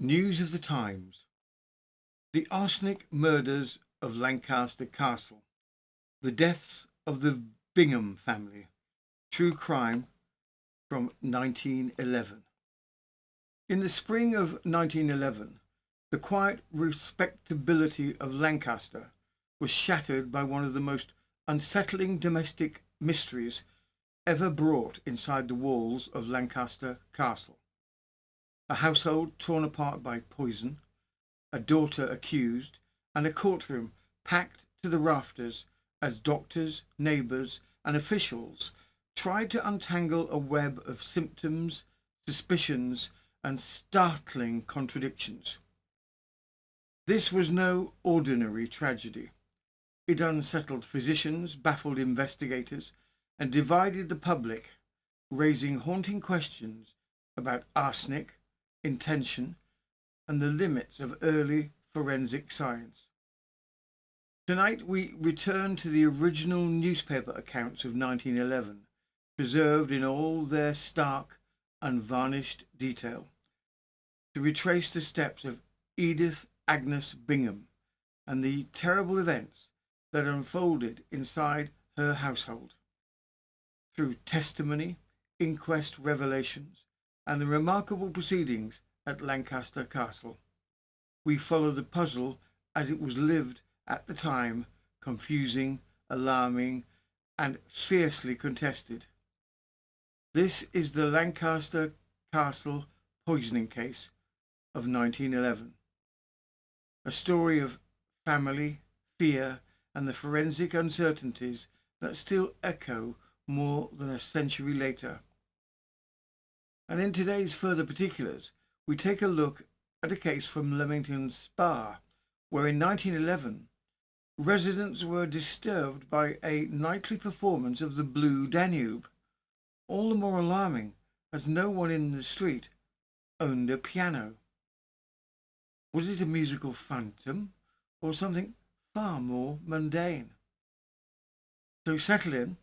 News of the Times. The Arsenic murders of Lancaster Castle. The deaths of the Bingham family. True crime from 1911. In the spring of 1911, the quiet respectability of Lancaster was shattered by one of the most unsettling domestic mysteries ever brought inside the walls of Lancaster Castle. A household torn apart by poison, a daughter accused, and a courtroom packed to the rafters as doctors, neighbours and officials tried to untangle a web of symptoms, suspicions and startling contradictions. This was no ordinary tragedy. It unsettled physicians, baffled investigators, and divided the public, raising haunting questions about arsenic, intention, and the limits of early forensic science. Tonight we return to the original newspaper accounts of 1911, preserved in all their stark, unvarnished detail, to retrace the steps of Edith Agnes Bingham and the terrible events that unfolded inside her household. Through testimony, inquest revelations, and the remarkable proceedings at Lancaster Castle, we follow the puzzle as it was lived at the time, confusing, alarming, and fiercely contested. This is the Lancaster Castle poisoning case of 1911, a story of family, fear, and the forensic uncertainties that still echo more than a century later. And in today's further particulars, we take a look at a case from Leamington Spa, where in 1911, residents were disturbed by a nightly performance of the Blue Danube, all the more alarming as no one in the street owned a piano. Was it a musical phantom or something far more mundane? So settle in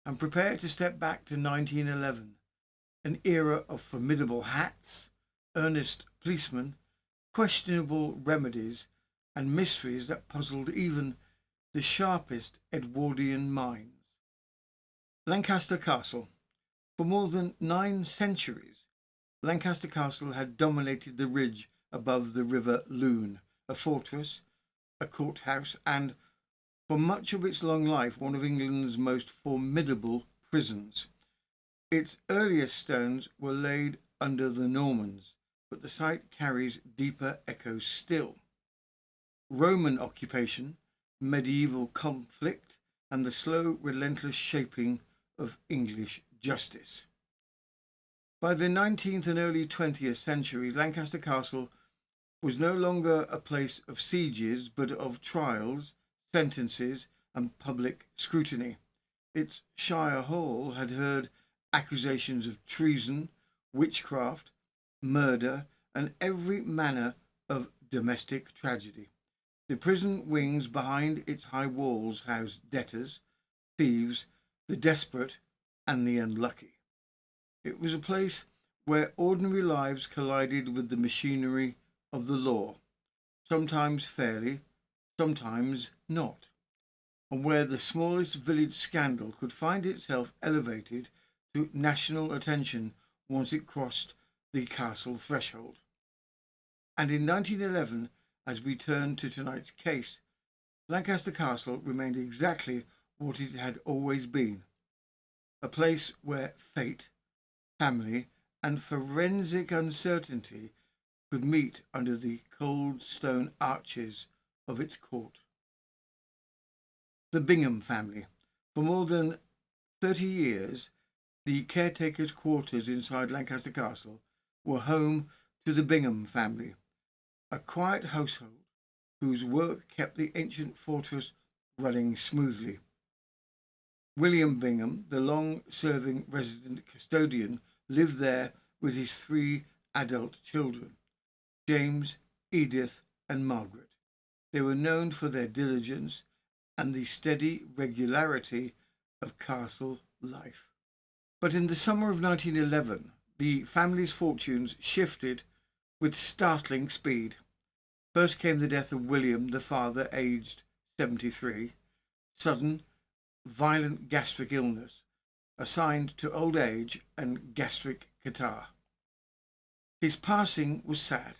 and prepare to step back to 1911, an era of formidable hats, earnest policemen, questionable remedies, and mysteries that puzzled even the sharpest Edwardian minds. Lancaster Castle. For more than 9 centuries, Lancaster Castle had dominated the ridge above the River Lune, a fortress, a courthouse, and, for much of its long life, one of England's most formidable prisons. Its earliest stones were laid under the Normans, but the site carries deeper echoes still. Roman occupation, medieval conflict, and the slow, relentless shaping of English justice. By the 19th and early 20th centuries, Lancaster Castle was no longer a place of sieges, but of trials, sentences, and public scrutiny. Its Shire Hall had heard accusations of treason, witchcraft, murder, and every manner of domestic tragedy. The prison wings behind its high walls housed debtors, thieves, the desperate, and the unlucky. It was a place where ordinary lives collided with the machinery of the law, sometimes fairly, sometimes not, and where the smallest village scandal could find itself elevated to national attention once it crossed the castle threshold. And in 1911, as we turn to tonight's case, Lancaster Castle remained exactly what it had always been, a place where fate, family, and forensic uncertainty could meet under the cold stone arches of its court. The Bingham family. For more than 30 years, the caretaker's quarters inside Lancaster Castle were home to the Bingham family, a quiet household whose work kept the ancient fortress running smoothly. William Bingham, the long-serving resident custodian, lived there with his 3 adult children, James, Edith, and Margaret. They were known for their diligence and the steady regularity of castle life. But in the summer of 1911, the family's fortunes shifted with startling speed. First came the death of William, the father, aged 73, sudden, violent gastric illness, assigned to old age and gastric catarrh. His passing was sad,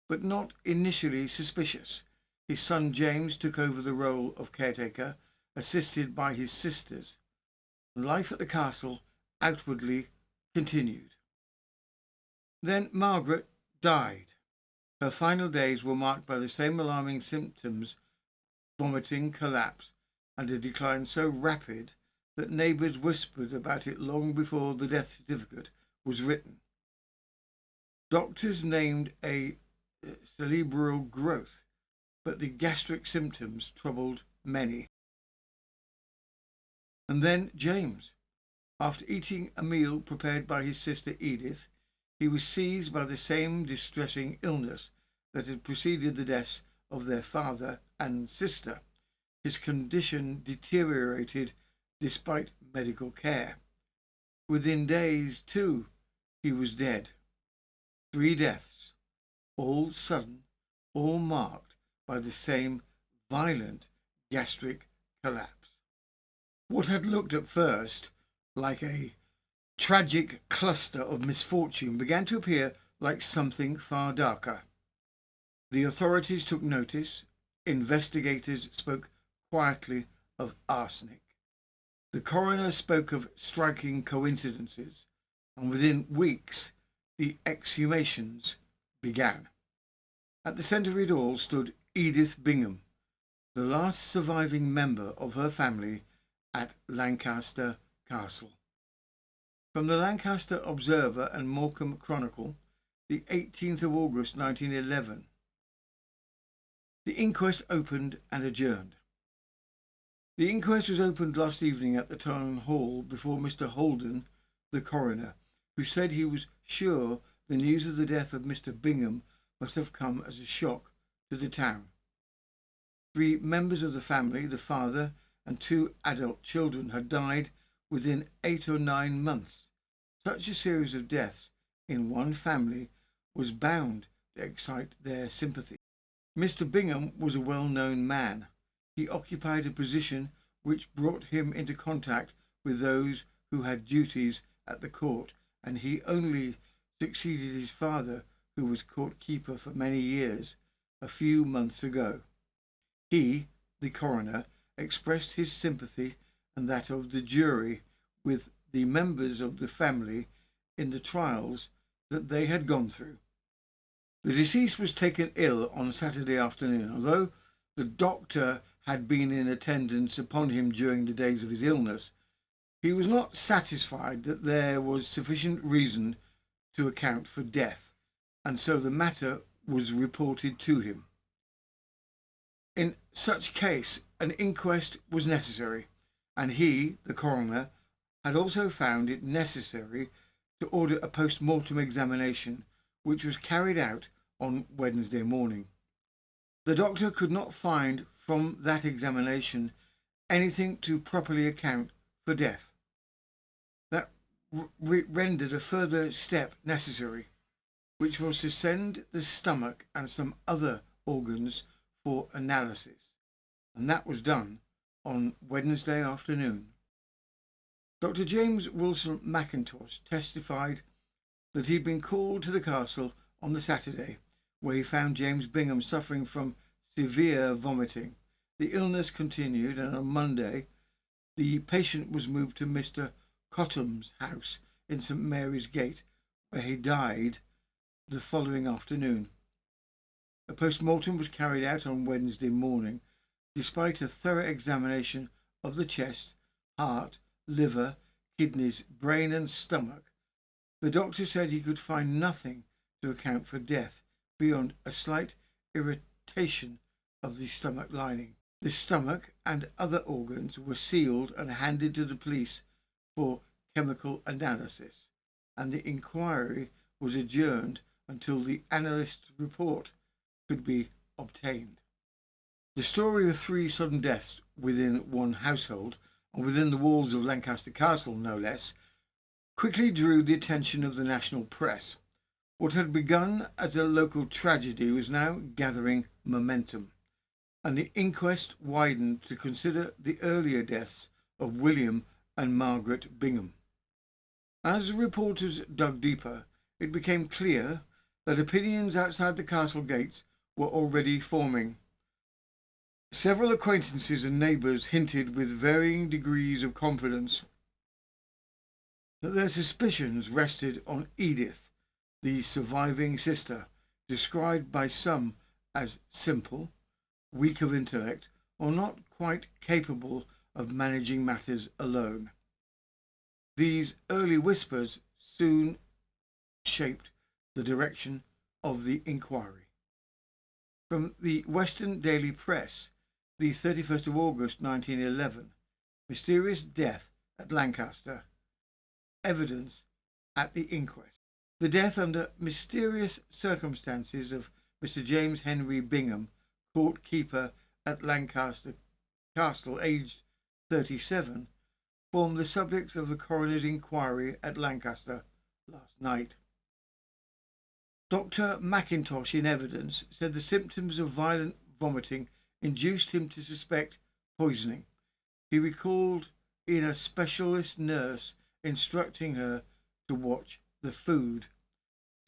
but not initially suspicious. His son James took over the role of caretaker, assisted by his sisters. Life at the castle outwardly continued. Then Margaret died. Her final days were marked by the same alarming symptoms: vomiting, collapse, and a decline so rapid that neighbours whispered about it long before the death certificate was written. Doctors named a cerebral growth, but the gastric symptoms troubled many. And then James. After eating a meal prepared by his sister Edith, he was seized by the same distressing illness that had preceded the deaths of their father and sister. His condition deteriorated despite medical care. Within days, too, he was dead. 3 deaths, all sudden, all marked by the same violent gastric collapse. What had looked at first like a tragic cluster of misfortune began to appear like something far darker. The authorities took notice. Investigators spoke quietly of arsenic. The coroner spoke of striking coincidences, and within weeks the exhumations began. At the centre of it all stood Edith Bingham, the last surviving member of her family at Lancaster Castle. From the Lancaster Observer and Morecambe Chronicle, the 18th of August 1911. The inquest opened and adjourned. The inquest was opened last evening at the town hall before Mr. Holden, the coroner, who said he was sure the news of the death of Mr. Bingham must have come as a shock to the town. 3 members of the family, the father and 2 adult children, had died within 8 or 9 months. Such a series of deaths in one family was bound to excite their sympathy. Mr. Bingham was a well-known man. He occupied a position which brought him into contact with those who had duties at the court, and he only succeeded his father, who was court keeper for many years, a few months ago. He, the coroner, expressed his sympathy and that of the jury with the members of the family in the trials that they had gone through. The deceased was taken ill on Saturday afternoon. Although the doctor had been in attendance upon him during the days of his illness, he was not satisfied that there was sufficient reason to account for death, and so the matter was reported to him. In such case, an inquest was necessary, and he, the coroner, had also found it necessary to order a post-mortem examination, which was carried out on Wednesday morning. The doctor could not find from that examination anything to properly account for death. That rendered a further step necessary, which was to send the stomach and some other organs for analysis, and that was done on Wednesday afternoon. Dr. James Wilson Mackintosh testified that he'd been called to the castle on the Saturday, where he found James Bingham suffering from severe vomiting. The illness continued, and on Monday the patient was moved to Mr. Cotham's house in St. Mary's Gate, where he died the following afternoon. A post-mortem was carried out on Wednesday morning. Despite a thorough examination of the chest, heart, liver, kidneys, brain and stomach, the doctor said he could find nothing to account for death beyond a slight irritation of the stomach lining. The stomach and other organs were sealed and handed to the police for chemical analysis, and the inquiry was adjourned until the analyst's report could be obtained. The story of 3 sudden deaths within one household, and within the walls of Lancaster Castle no less, quickly drew the attention of the national press. What had begun as a local tragedy was now gathering momentum, and the inquest widened to consider the earlier deaths of William and Margaret Bingham. As the reporters dug deeper, it became clear that opinions outside the castle gates were already forming. Several acquaintances and neighbours hinted with varying degrees of confidence that their suspicions rested on Edith, the surviving sister, described by some as simple, weak of intellect, or not quite capable of managing matters alone. These early whispers soon shaped the direction of the inquiry. From the Western Daily Press, the 31st of August 1911, mysterious death at Lancaster, evidence at the inquest. The death under mysterious circumstances of Mr. James Henry Bingham, court keeper at Lancaster Castle, aged 37, formed the subject of the coroner's inquiry at Lancaster last night. Dr. Mackintosh, in evidence, said the symptoms of violent vomiting induced him to suspect poisoning. He recalled in a specialist nurse instructing her to watch the food.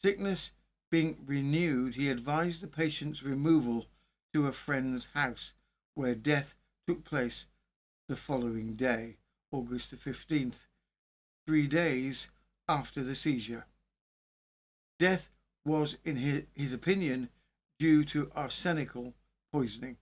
Sickness being renewed, he advised the patient's removal to a friend's house, where death took place the following day, August the 15th, 3 days after the seizure. Death was, in his opinion, due to arsenical poisoning.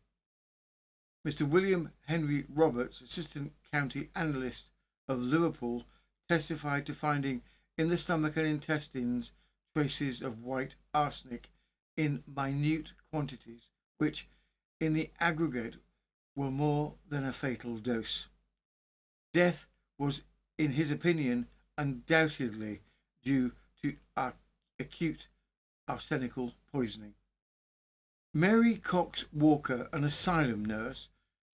Mr. William Henry Roberts, assistant county analyst of Liverpool, testified to finding in the stomach and intestines traces of white arsenic in minute quantities, which in the aggregate were more than a fatal dose. Death was, in his opinion, undoubtedly due to acute arsenical poisoning. Mary Cox Walker, an asylum nurse,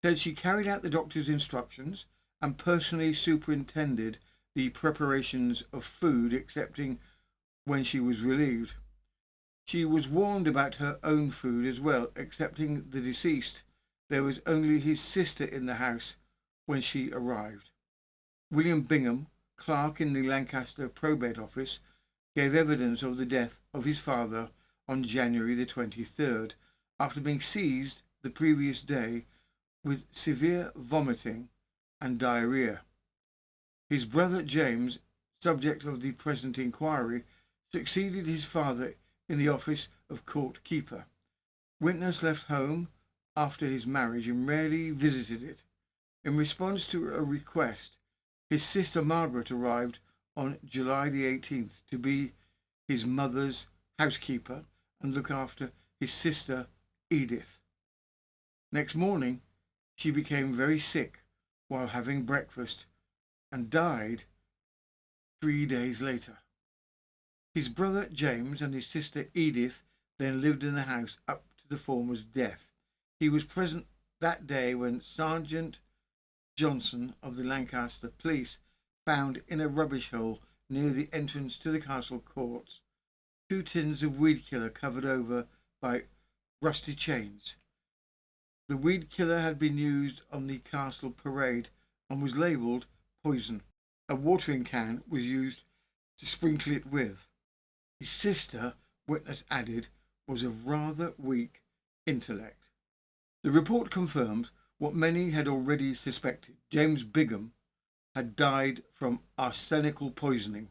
said she carried out the doctor's instructions and personally superintended the preparations of food, excepting when she was relieved. She was warned about her own food as well. Excepting the deceased, there was only his sister in the house when she arrived. William Bingham, clerk in the Lancaster probate office, gave evidence of the death of his father on January the 23rd, after being seized the previous day with severe vomiting and diarrhoea. His brother James, subject of the present inquiry, succeeded his father in the office of court keeper. Witness left home after his marriage and rarely visited it. In response to a request, his sister Margaret arrived on July the 18th to be his mother's housekeeper and look after his sister Edith. Next morning, she became very sick while having breakfast and died 3 days later. His brother James and his sister Edith then lived in the house up to the former's death. He was present that day when Sergeant Johnson of the Lancaster Police found in a rubbish hole near the entrance to the castle courts 2 tins of weed killer covered over by rusty chains. The weed killer had been used on the castle parade and was labelled poison. A watering can was used to sprinkle it with. His sister, witness added, was of rather weak intellect. The report confirmed what many had already suspected. James Bingham had died from arsenical poisoning,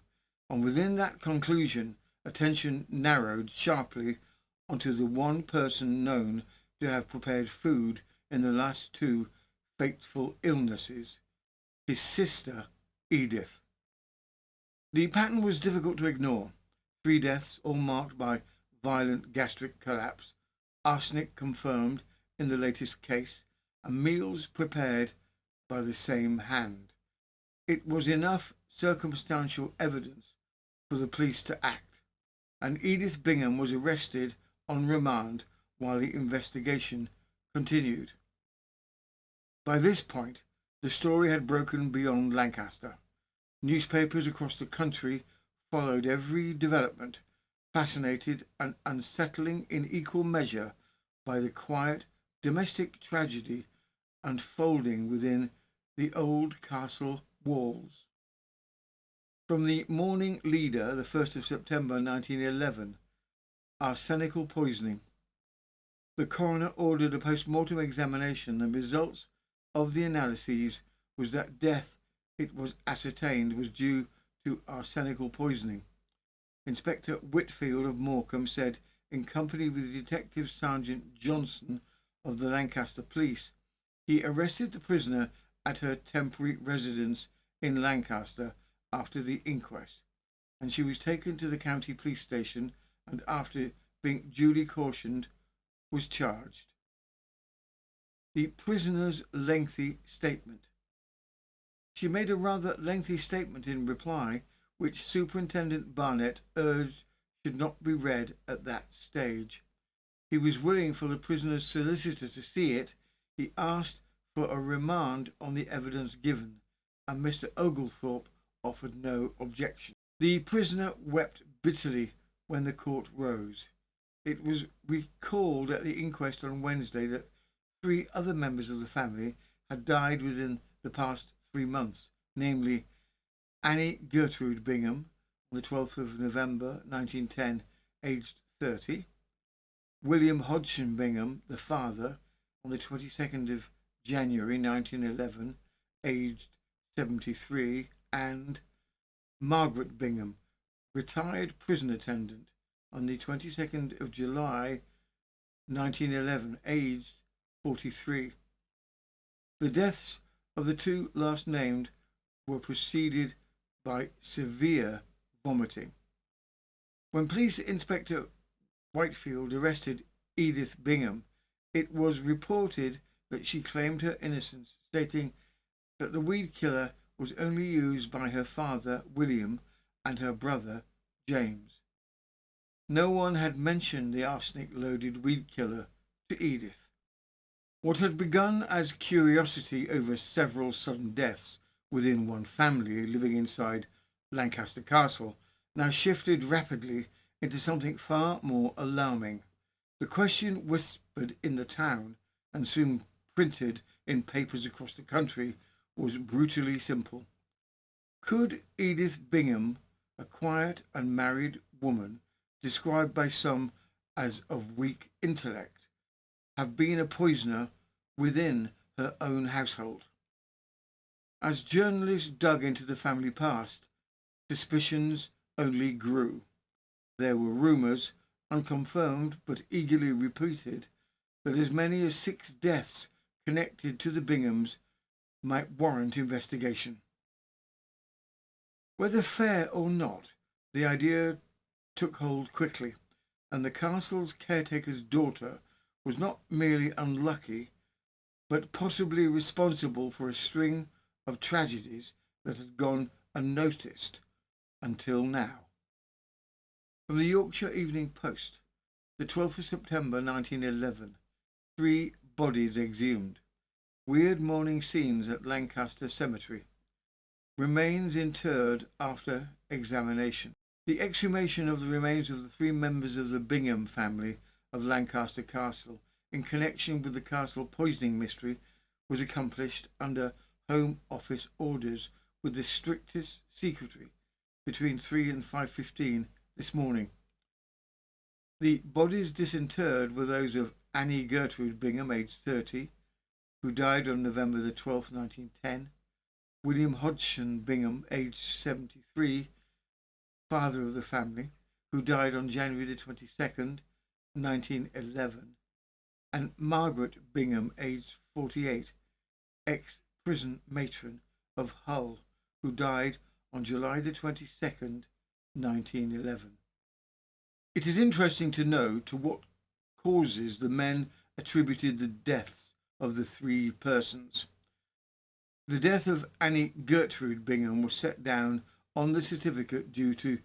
and within that conclusion, attention narrowed sharply onto the one person known to have prepared food in the last 2 fateful illnesses, his sister Edith. The pattern was difficult to ignore. 3 deaths, all marked by violent gastric collapse, arsenic confirmed in the latest case, and meals prepared by the same hand. It was enough circumstantial evidence for the police to act, and Edith Bingham was arrested on remand while the investigation continued. By this point, the story had broken beyond Lancaster. Newspapers across the country followed every development, fascinated and unsettling in equal measure by the quiet domestic tragedy unfolding within the old castle walls. From the Morning Leader, the 1st of September 1911, arsenical poisoning. The coroner ordered a post-mortem examination. The results of the analyses was that death, it was ascertained, was due to arsenical poisoning. Inspector Whitfield of Morecambe said, in company with Detective Sergeant Johnson of the Lancaster Police, he arrested the prisoner at her temporary residence in Lancaster after the inquest, and she was taken to the county police station and, after being duly cautioned, was charged. The prisoner's lengthy statement. She made a rather lengthy statement in reply, which Superintendent Barnett urged should not be read at that stage. He was willing for the prisoner's solicitor to see it. He asked for a remand on the evidence given, and Mr. Oglethorpe offered no objection. The prisoner wept bitterly when the court rose. It was recalled at the inquest on Wednesday that 3 other members of the family had died within the past 3 months, namely Annie Gertrude Bingham on the 12th of November 1910, aged 30, William Hodgson Bingham, the father, on the 22nd of January 1911, aged 73, and Margaret Bingham, retired prison attendant, on the 22nd of July 1911, aged 43. The deaths of the 2 last named were preceded by severe vomiting. When Police Inspector Whitefield arrested Edith Bingham, it was reported that she claimed her innocence, stating that the weed killer was only used by her father, William, and her brother, James. No one had mentioned the arsenic-loaded weed killer to Edith. What had begun as curiosity over several sudden deaths within one family living inside Lancaster Castle now shifted rapidly into something far more alarming. The question whispered in the town and soon printed in papers across the country was brutally simple. Could Edith Bingham, a quiet and married woman described by some as of weak intellect, have been a poisoner within her own household? As journalists dug into the family past, suspicions only grew. There were rumours, unconfirmed but eagerly repeated, that as many as 6 deaths connected to the Binghams might warrant investigation. Whether fair or not, the idea took hold quickly, and the castle's caretaker's daughter was not merely unlucky, but possibly responsible for a string of tragedies that had gone unnoticed until now. From the Yorkshire Evening Post, the 12th of September 1911, 3 bodies exhumed. Weird morning scenes at Lancaster Cemetery. Remains interred after examination. The exhumation of the remains of the 3 members of the Bingham family of Lancaster Castle in connection with the castle poisoning mystery was accomplished under Home Office orders with the strictest secrecy between 3 and 5:15 this morning. The bodies disinterred were those of Annie Gertrude Bingham, aged 30, who died on November the 12th, 1910, William Hodgson Bingham, aged 73, father of the family, who died on January the 22nd, 1911, and Margaret Bingham, aged 48, ex-prison matron of Hull, who died on July the 22nd, 1911. It is interesting to know to what causes the men attributed the deaths of the 3 persons. The death of Annie Gertrude Bingham was set down on the certificate due to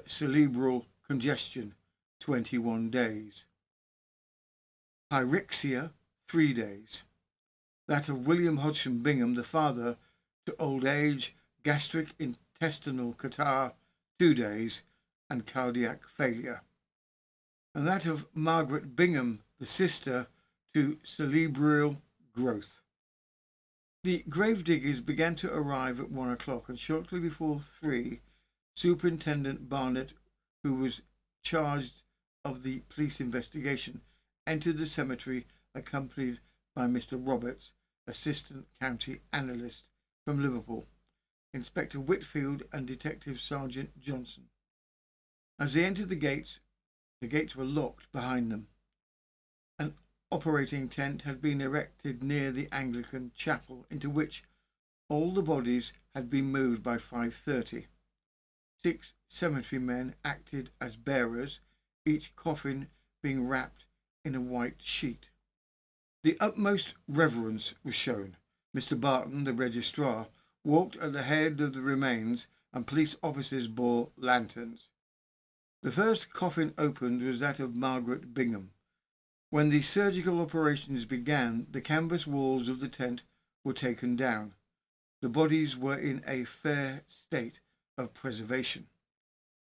cerebral congestion, 21 days. Pyrexia, 3 days. That of William Hodgson Bingham, the father, to old age, gastric intestinal catarrh, 2 days, and cardiac failure. and that of Margaret Bingham, the sister, to cerebral growth. The gravediggers began to arrive at 1 o'clock, and shortly before 3, Superintendent Barnett, who was charged of the police investigation, entered the cemetery accompanied by Mr. Roberts, Assistant County Analyst from Liverpool, Inspector Whitfield and Detective Sergeant Johnson. As they entered the gates were locked behind them. An operating tent had been erected near the Anglican chapel, into which all the bodies had been moved by 5:30. 6 cemetery men acted as bearers, each coffin being wrapped in a white sheet. The utmost reverence was shown. Mr. Barton, the registrar, walked at the head of the remains, and police officers bore lanterns. The first coffin opened was that of Margaret Bingham. When the surgical operations began, the canvas walls of the tent were taken down. The bodies were in a fair state of preservation.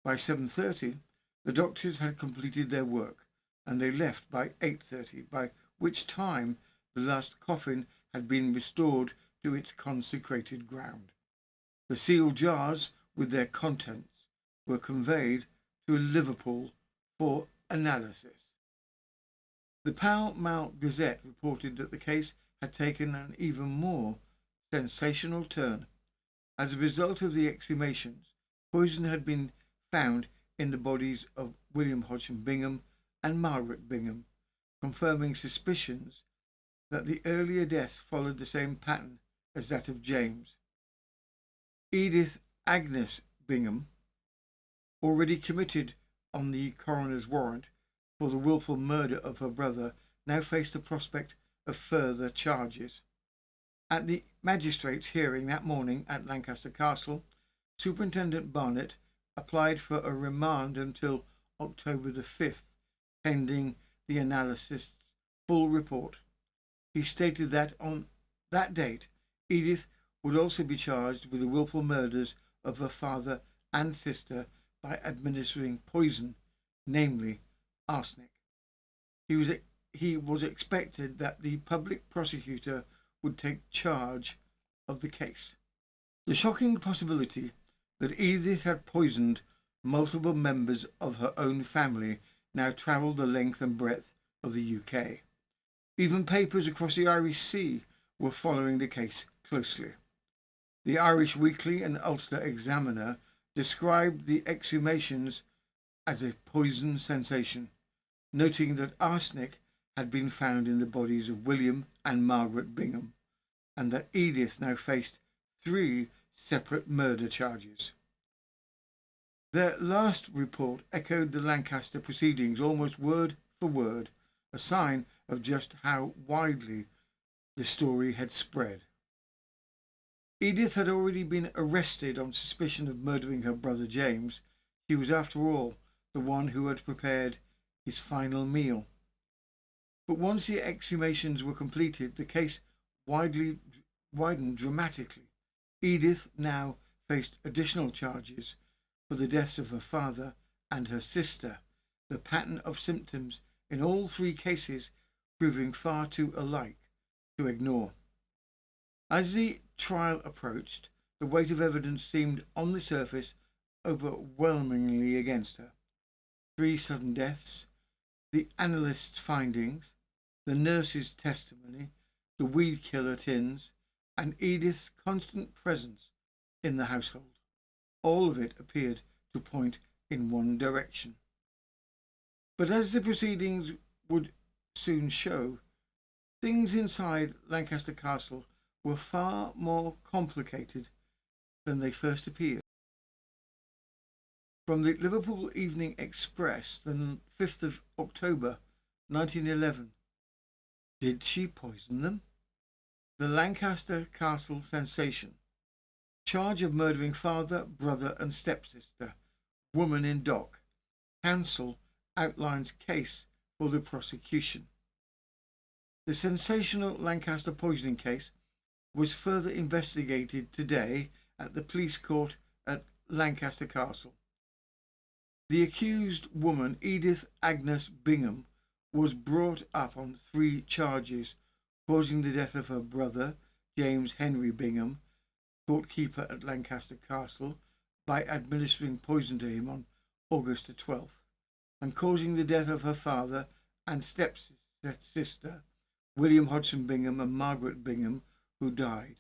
By 7:30, the doctors had completed their work, and they left by 8:30, by which time the last coffin had been restored to its consecrated ground. The sealed jars with their contents were conveyed to Liverpool for analysis. The Pall Mall Gazette reported that the case had taken an even more sensational turn. As a result of the exhumations, poison had been found in the bodies of William Hodgson Bingham and Margaret Bingham, confirming suspicions that the earlier deaths followed the same pattern as that of James. Edith Agnes Bingham, already committed on the coroner's warrant for the wilful murder of her brother, now faced the prospect of further charges. At the magistrate's hearing that morning at Lancaster Castle, Superintendent Barnett applied for a remand until October the 5th, pending the analyst's full report. He stated that on that date, Edith would also be charged with the wilful murders of her father and sister by administering poison, namely arsenic. He was expected that the public prosecutor would take charge of the case. The shocking possibility that Edith had poisoned multiple members of her own family now travelled the length and breadth of the UK. Even papers across the Irish Sea were following the case closely. The Irish Weekly and Ulster Examiner described the exhumations as a poison sensation, noting that arsenic had been found in the bodies of William and Margaret Bingham, and that Edith now faced 3 separate murder charges. Their last report echoed the Lancaster proceedings almost word for word, a sign of just how widely the story had spread. Edith had already been arrested on suspicion of murdering her brother James. He was, after all, the one who had prepared his final meal. But once the exhumations were completed, the case widened dramatically. Edith now faced additional charges for the deaths of her father and her sister, the pattern of symptoms in all 3 cases proving far too alike to ignore. As the trial approached, the weight of evidence seemed on the surface overwhelmingly against her. 3 sudden deaths, the analyst's findings, the nurse's testimony, the weed killer tins, and Edith's constant presence in the household. All of it appeared to point in one direction. But as the proceedings would soon show, things inside Lancaster Castle were far more complicated than they first appeared. From the Liverpool Evening Express, the 5th of October 1911. Did she poison them? The Lancaster Castle sensation. Charge of murdering father, brother and stepsister. Woman in dock. Counsel outlines case for the prosecution. The sensational Lancaster poisoning case was further investigated today at the police court at Lancaster Castle. The accused woman, Edith Agnes Bingham, was brought up on 3 charges: causing the death of her brother, James Henry Bingham, courtkeeper at Lancaster Castle, by administering poison to him on August the 12th, and causing the death of her father and stepsister, William Hodgson Bingham and Margaret Bingham, who died,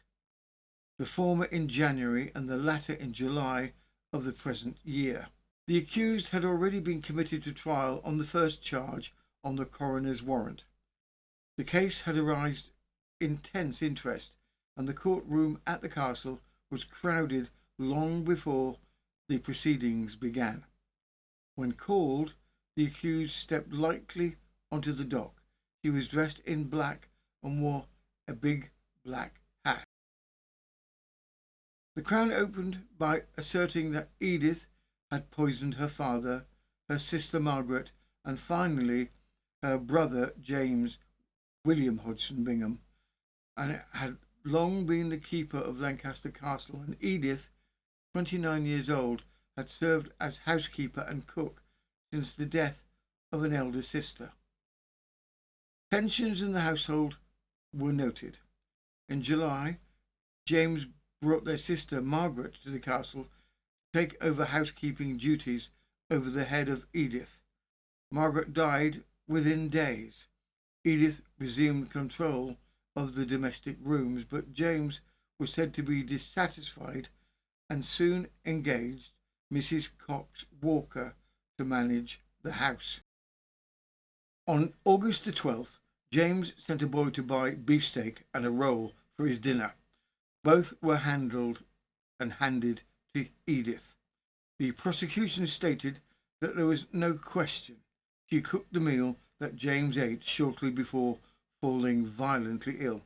the former in January and the latter in July of the present year. The accused had already been committed to trial on the first charge on the coroner's warrant. The case had aroused intense interest, and the courtroom at the castle was crowded long before the proceedings began. When called, the accused stepped lightly onto the dock. He was dressed in black and wore a big black hat. The Crown opened by asserting that Edith had poisoned her father, her sister Margaret, and finally her brother James William Hodgson Bingham, and had long been the keeper of Lancaster Castle, and Edith, 29 years old, had served as housekeeper and cook since the death of an elder sister. Tensions in the household were noted. In July, James brought their sister Margaret to the castle to take over housekeeping duties over the head of Edith. Margaret died within days. Edith resumed control of the domestic rooms, but James was said to be dissatisfied and soon engaged Mrs. Cox Walker to manage the house. On August the 12th, James sent a boy to buy beefsteak and a roll for his dinner. Both were handled and handed to Edith. The prosecution stated that there was no question she cooked the meal that James ate shortly before falling violently ill.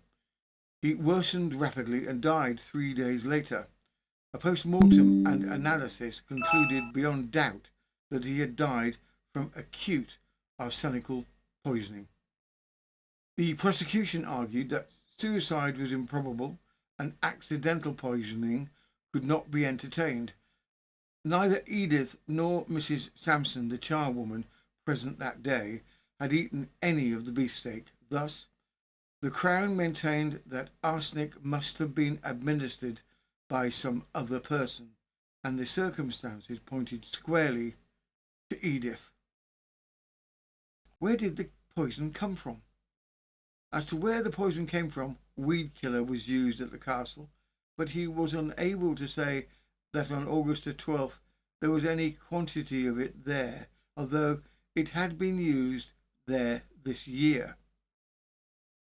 He worsened rapidly and died 3 days later. A post-mortem and analysis concluded beyond doubt that he had died from acute arsenical poisoning. The prosecution argued that suicide was improbable and accidental poisoning could not be entertained. Neither Edith nor Mrs. Sampson, the charwoman present that day, had eaten any of the beefsteak. Thus, the Crown maintained that arsenic must have been administered by some other person, and the circumstances pointed squarely to Edith. Where did the poison come from? As to where the poison came from, weed killer was used at the castle, but he was unable to say that on August the 12th there was any quantity of it there, although it had been used there this year.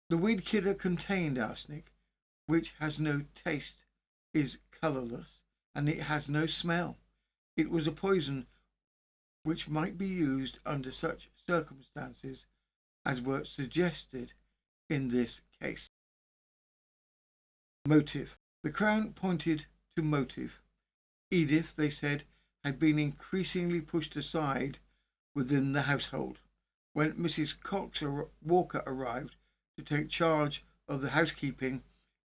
The weed killer contained arsenic, which has no taste, is colourless, and it has no smell. It was a poison which might be used under such circumstances as were suggested in this case. Motive. The Crown pointed to motive. Edith, they said, had been increasingly pushed aside within the household. When Mrs. Cox Walker arrived to take charge of the housekeeping,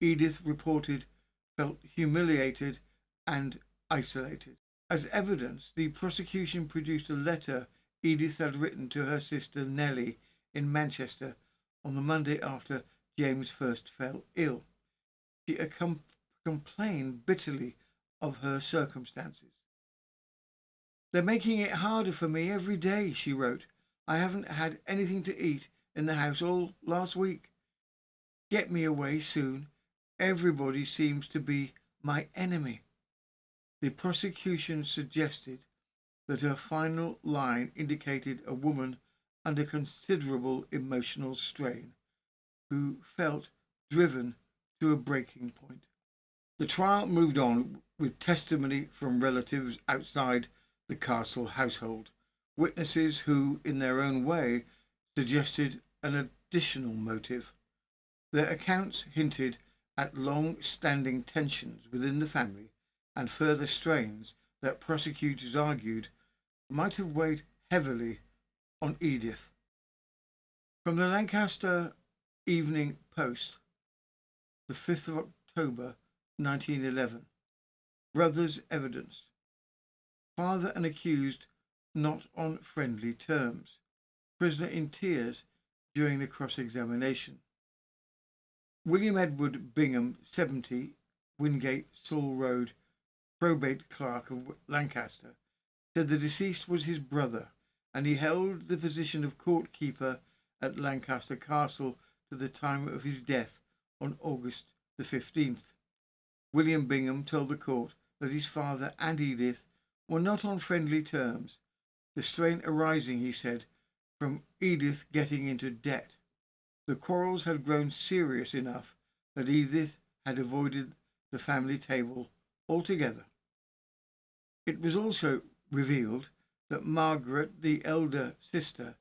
Edith reported felt humiliated and isolated. As evidence, the prosecution produced a letter Edith had written to her sister Nellie in Manchester on the Monday after James first fell ill. She complained bitterly of her circumstances. "They're making it harder for me every day," she wrote. "I haven't had anything to eat in the house all last week. Get me away soon. Everybody seems to be my enemy." The prosecution suggested that her final line indicated a woman under considerable emotional strain, who felt driven to a breaking point. The trial moved on with testimony from relatives outside the castle household, witnesses who, in their own way, suggested an additional motive. Their accounts hinted at long-standing tensions within the family and further strains that prosecutors argued might have weighed heavily on Edith. From the Lancaster Evening Post, the 5th of October 1911. Brothers' evidence. Father and accused not on friendly terms. Prisoner in tears during the cross-examination. William Edward Bingham, 70, Wingate, Saul Road, probate clerk of Lancaster, said the deceased was his brother, and he held the position of court keeper at Lancaster Castle to the time of his death on August the 15th. William Bingham told the court that his father and Edith were not on friendly terms, the strain arising, he said, from Edith getting into debt. The quarrels had grown serious enough that Edith had avoided the family table altogether. It was also revealed that Margaret, the elder sister,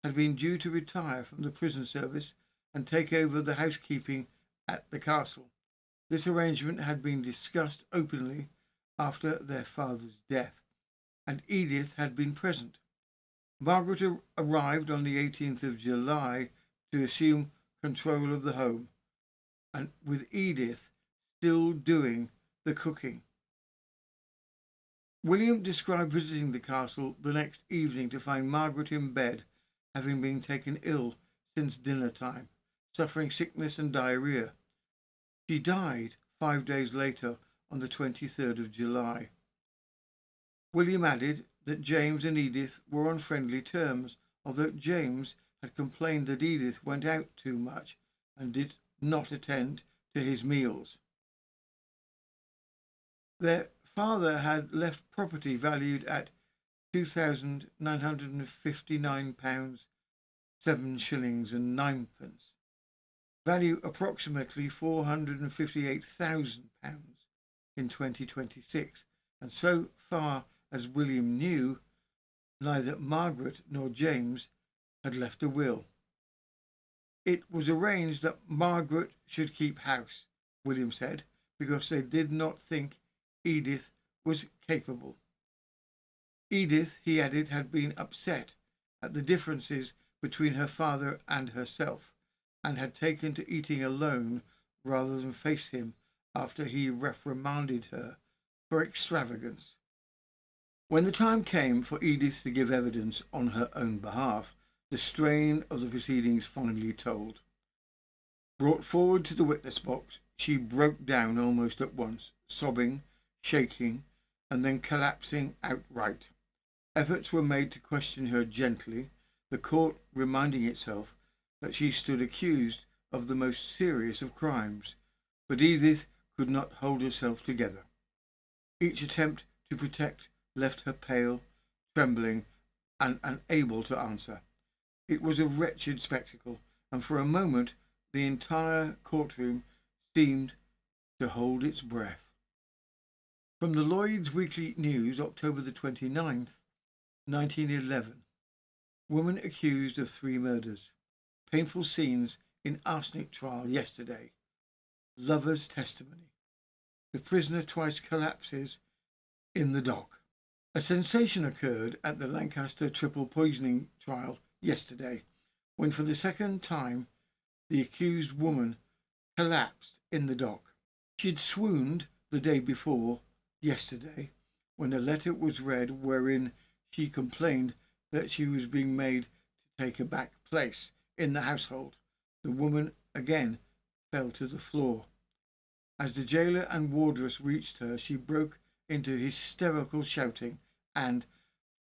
had been due to retire from the prison service and take over the housekeeping at the castle. This arrangement had been discussed openly after their father's death, and Edith had been present. Margaret arrived on the 18th of July to assume control of the home, and with Edith still doing the cooking. William described visiting the castle the next evening to find Margaret in bed, having been taken ill since dinner time, suffering sickness and diarrhoea. She died 5 days later on the 23rd of July. William added that James and Edith were on friendly terms, although James had complained that Edith went out too much and did not attend to his meals. Their father had left property valued at £2,959, 7 shillings and 9 pence, value approximately £458,000 in 2026, and so far as William knew, neither Margaret nor James had left a will. It was arranged that Margaret should keep house, William said, because they did not think Edith was capable. Edith, he added, had been upset at the differences between her father and herself, and had taken to eating alone rather than face him after he reprimanded her for extravagance. When the time came for Edith to give evidence on her own behalf, the strain of the proceedings finally told. Brought forward to the witness box, she broke down almost at once, sobbing, shaking, and then collapsing outright. Efforts were made to question her gently, the court reminding itself that she stood accused of the most serious of crimes, but Edith could not hold herself together. Each attempt to protect left her pale, trembling, and unable to answer. It was a wretched spectacle, and for a moment the entire courtroom seemed to hold its breath. From the Lloyd's Weekly News, October the 29th, 1911. Woman accused of 3 murders. Painful scenes in Arsenic trial yesterday. Lover's testimony. The prisoner twice collapses in the dock. A sensation occurred at the Lancaster triple poisoning trial yesterday, when for the second time the accused woman collapsed in the dock. She had swooned the day before yesterday when a letter was read wherein she complained that she was being made to take a back place in the household. The woman again fell to the floor. As the jailer and wardress reached her, she broke into hysterical shouting and,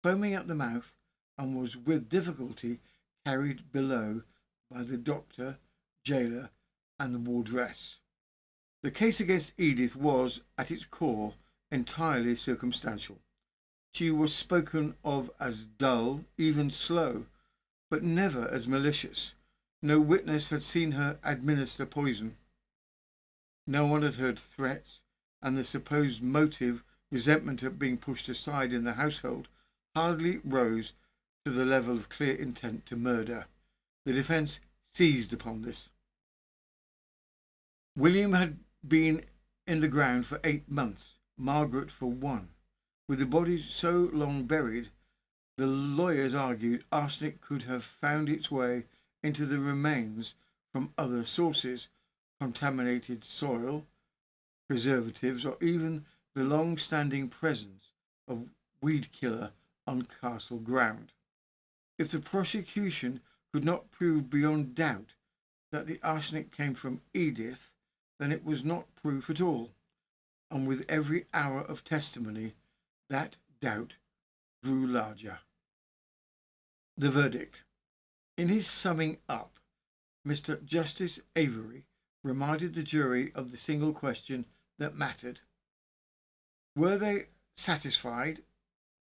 foaming at the mouth, and was with difficulty carried below by the doctor, jailer, and the wardress. The case against Edith was, at its core, entirely circumstantial. She was spoken of as dull, even slow, but never as malicious. No witness had seen her administer poison. No one had heard threats, and the supposed motive, resentment at being pushed aside in the household, hardly rose to the level of clear intent to murder. The defence seized upon this. William had been in the ground for 8 months, Margaret for 1. With the bodies so long buried, the lawyers argued arsenic could have found its way into the remains from other sources, contaminated soil, preservatives, or even the long-standing presence of weed killer on castle ground. If the prosecution could not prove beyond doubt that the arsenic came from Edith, then it was not proof at all, and with every hour of testimony, that doubt grew larger. The verdict. In his summing up, Mr. Justice Avery reminded the jury of the single question that mattered. Were they satisfied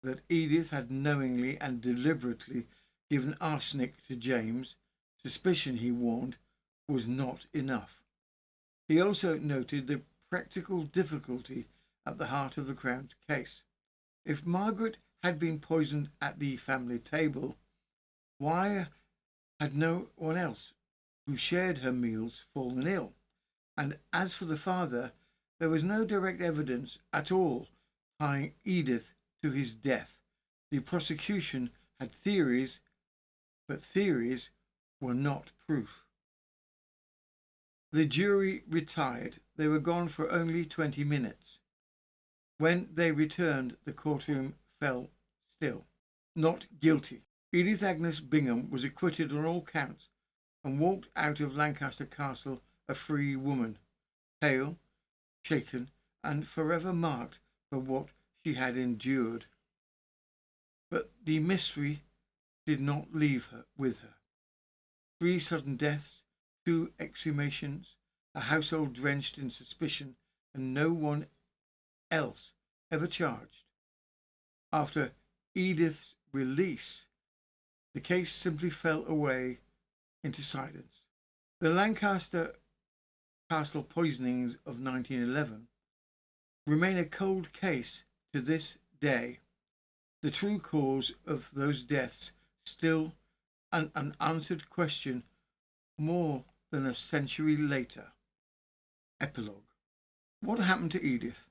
that Edith had knowingly and deliberately given arsenic to James? Suspicion, he warned, was not enough. He also noted the practical difficulty at the heart of the Crown's case. If Margaret had been poisoned at the family table, why had no one else who shared her meals fallen ill? And as for the father, there was no direct evidence at all tying Edith to his death. The prosecution had theories, but theories were not proof. The jury retired. They were gone for only 20 minutes. When they returned, the courtroom fell still. Not guilty. Edith Agnes Bingham was acquitted on all counts and walked out of Lancaster Castle a free woman, pale, shaken, and forever marked for what she had endured. But the mystery did not leave her with her. 3 sudden deaths, 2 exhumations, a household drenched in suspicion, and no one else ever charged. After Edith's release, the case simply fell away into silence. The Lancaster Castle poisonings of 1911 remain a cold case to this day. The true cause of those deaths still an unanswered question more than a century later. Epilogue. What happened to Edith?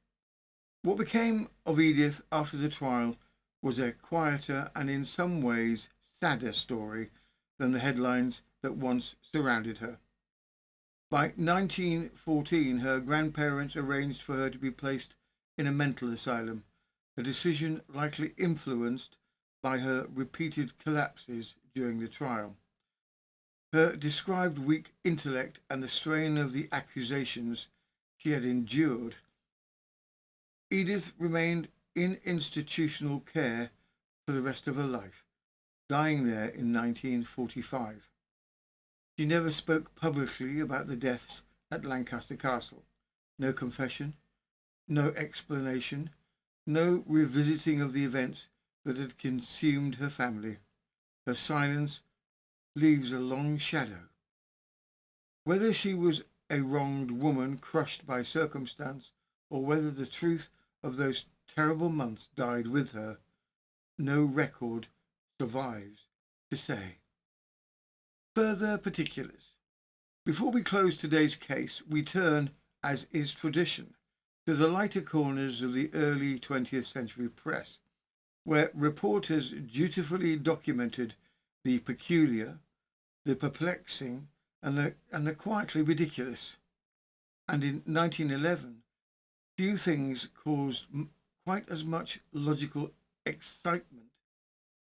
What became of Edith after the trial was a quieter and in some ways sadder story than the headlines that once surrounded her. By 1914, her grandparents arranged for her to be placed in a mental asylum, a decision likely influenced by her repeated collapses during the trial. Her described weak intellect and the strain of the accusations she had endured, Edith remained in institutional care for the rest of her life, dying there in 1945. She never spoke publicly about the deaths at Lancaster Castle. No confession, no explanation, no revisiting of the events that had consumed her family. Her silence leaves a long shadow. Whether she was a wronged woman crushed by circumstance, or whether the truth of those terrible months died with her, no record survives to say. Further particulars. Before we close today's case, we turn, as is tradition, to the lighter corners of the early 20th century press, where reporters dutifully documented the peculiar, the perplexing, and the quietly ridiculous. And in 1911, few things caused quite as much logical excitement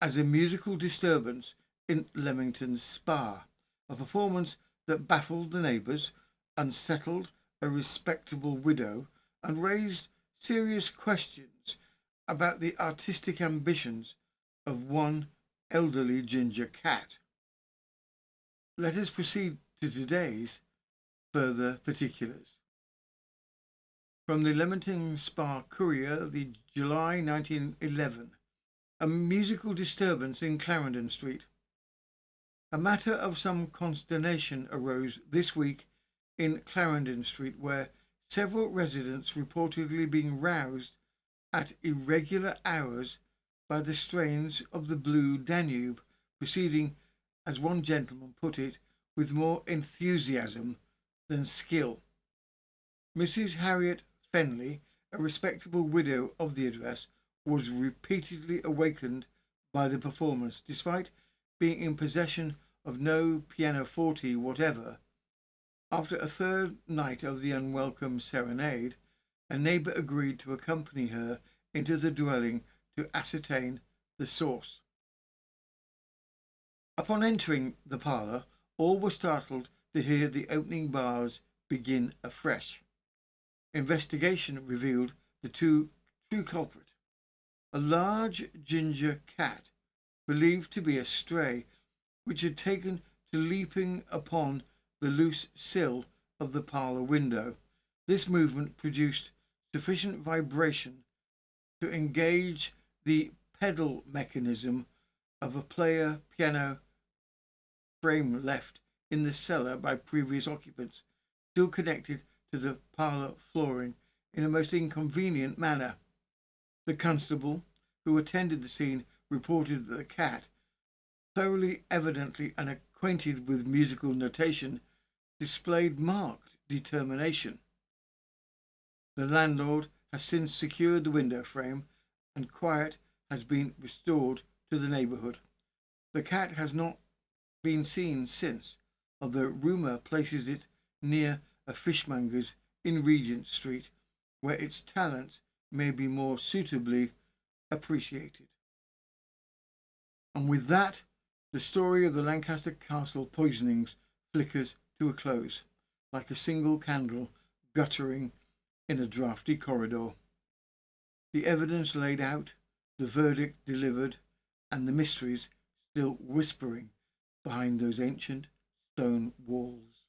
as a musical disturbance in Leamington's Spa, a performance that baffled the neighbours, unsettled a respectable widow, and raised serious questions about the artistic ambitions of one elderly ginger cat. Let us proceed to today's further particulars. From the Leamington Spa Courier, the July 1911, a musical disturbance in Clarendon Street. A matter of some consternation arose this week in Clarendon Street, where several residents reportedly being roused at irregular hours by the strains of the Blue Danube, proceeding, as one gentleman put it, with more enthusiasm than skill. Mrs. Harriet Fenley, a respectable widow of the address, was repeatedly awakened by the performance, despite being in possession of no pianoforte whatever. After a third night of the unwelcome serenade, a neighbour agreed to accompany her into the dwelling to ascertain the source. Upon entering the parlour, all were startled to hear the opening bars begin afresh. Investigation revealed the true culprit, a large ginger cat, believed to be a stray, which had taken to leaping upon the loose sill of the parlour window. This movement produced sufficient vibration to engage the pedal mechanism of a player piano frame left in the cellar by previous occupants, still connected to the parlour flooring in a most inconvenient manner. The constable who attended the scene reported that the cat, thoroughly evidently unacquainted with musical notation, displayed marked determination. The landlord has since secured the window frame, and quiet has been restored to the neighbourhood. The cat has not been seen since, although rumour places it near a fishmonger's in Regent Street, where its talents may be more suitably appreciated. And with that, the story of the Lancaster Castle poisonings flickers to a close, like a single candle guttering in a draughty corridor. The evidence laid out, the verdict delivered, and the mysteries still whispering behind those ancient stone walls.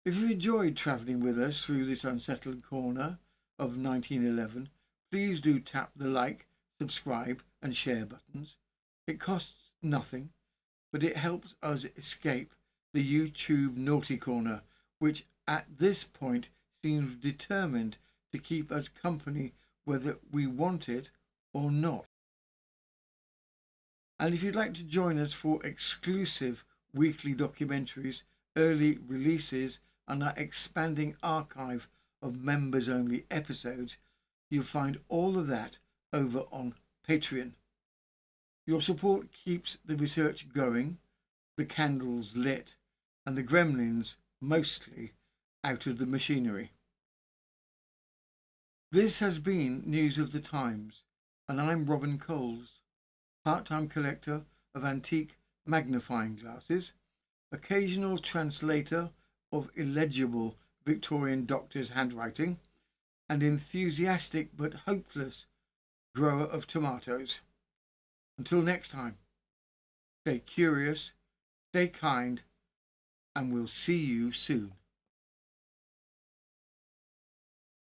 If you enjoyed travelling with us through this unsettled corner of 1911, please do tap the like, subscribe and share buttons. It costs nothing, but it helps us escape the YouTube naughty corner, which at this point seems determined to keep us company whether we want it or not. And if you'd like to join us for exclusive weekly documentaries, early releases and our expanding archive of members-only episodes, you'll find all of that over on Patreon. Your support keeps the research going, the candles lit, and the gremlins mostly out of the machinery. This has been News of the Times, and I'm Robin Coles, part-time collector of antique magnifying glasses, occasional translator of illegible Victorian doctor's handwriting, and enthusiastic but hopeless grower of tomatoes. Until next time, stay curious, stay kind, and we'll see you soon.